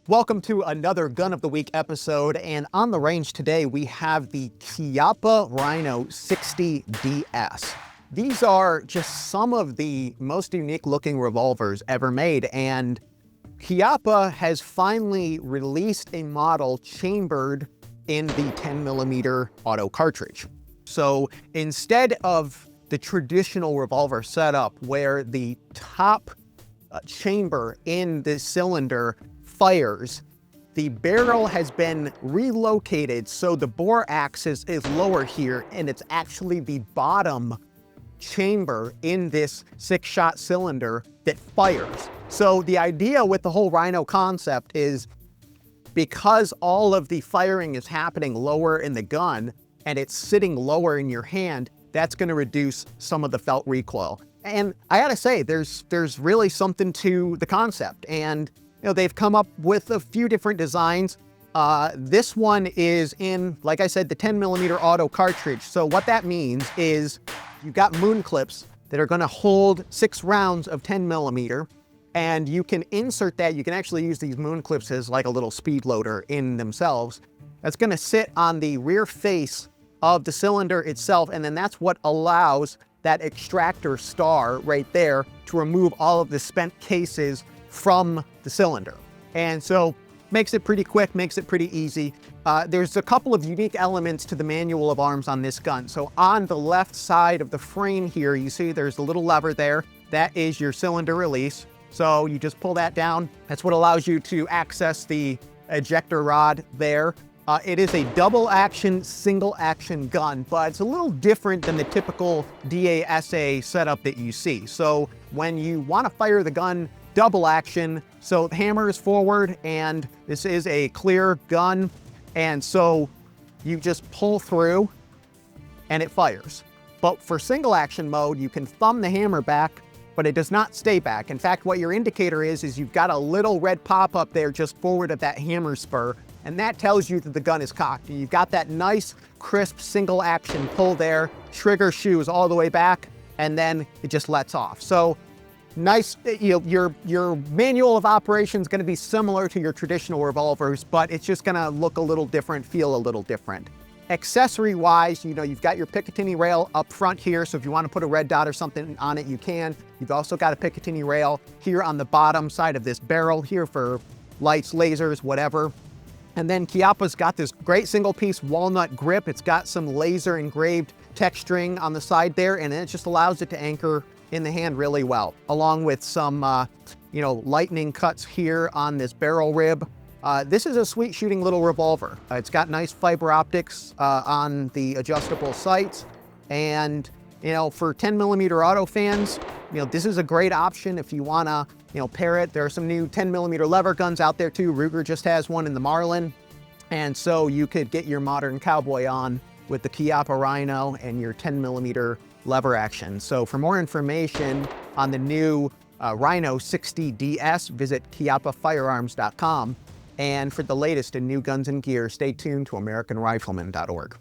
Welcome to another Gun of the Week episode, and on the range today we have the Chiappa Rhino 60 DS. These are just some of the most unique looking revolvers ever made, and Chiappa has finally released a model chambered in the 10mm auto cartridge. So instead of the traditional revolver setup where the top chamber in the cylinder fires, the barrel has been relocated so the bore axis is lower here, and it's actually the bottom chamber in this 6-shot cylinder that fires. So the idea with the whole Rhino concept is, because all of the firing is happening lower in the gun and it's sitting lower in your hand, that's going to reduce some of the felt recoil. And I gotta say, there's really something to the concept, and they've come up with a few different designs. This one is in, like I said, the 10mm auto cartridge. So what that means is you've got moon clips that are gonna hold 6 rounds of 10mm, and you can insert that. You can actually use these moon clips as like a little speed loader in themselves. That's gonna sit on the rear face of the cylinder itself, and then that's what allows that extractor star right there to remove all of the spent cases from the cylinder. And so makes it pretty quick, makes it pretty easy. There's a couple of unique elements to the manual of arms on this gun. So on the left side of the frame here, you see there's a little lever there. That is your cylinder release. So you just pull that down. That's what allows you to access the ejector rod there. It is a double action, single action gun, but it's a little different than the typical DASA setup that you see. So when you want to fire the gun double action, so the hammer is forward and this is a clear gun, and so you just pull through and it fires. But for single action mode, you can thumb the hammer back, but it does not stay back. In fact, what your indicator is you've got a little red pop up there just forward of that hammer spur, and that tells you that the gun is cocked. And you've got that nice, crisp, single action pull there, trigger shoes all the way back, and then it just lets off. So nice, your manual of operation is gonna be similar to your traditional revolvers, but it's just gonna look a little different, feel a little different. Accessory-wise, you've got your Picatinny rail up front here, so if you want to put a red dot or something on it, you can. You've also got a Picatinny rail here on the bottom side of this barrel here for lights, lasers, whatever. And then Chiappa's got this great single-piece walnut grip. It's got some laser engraved texturing on the side there, and it just allows it to anchor in the hand really well, along with some, lightning cuts here on this barrel rib. This is a sweet shooting little revolver. It's got nice fiber optics on the adjustable sights, and for 10mm auto fans, this is a great option if you want to pair it. There are some new 10mm lever guns out there too. Ruger just has one in the Marlin, and so you could get your modern cowboy on with the Chiappa Rhino and your 10mm lever action. So for more information on the new Rhino 60 DS, visit chiappafirearms.com. And for the latest in new guns and gear, stay tuned to AmericanRifleman.org.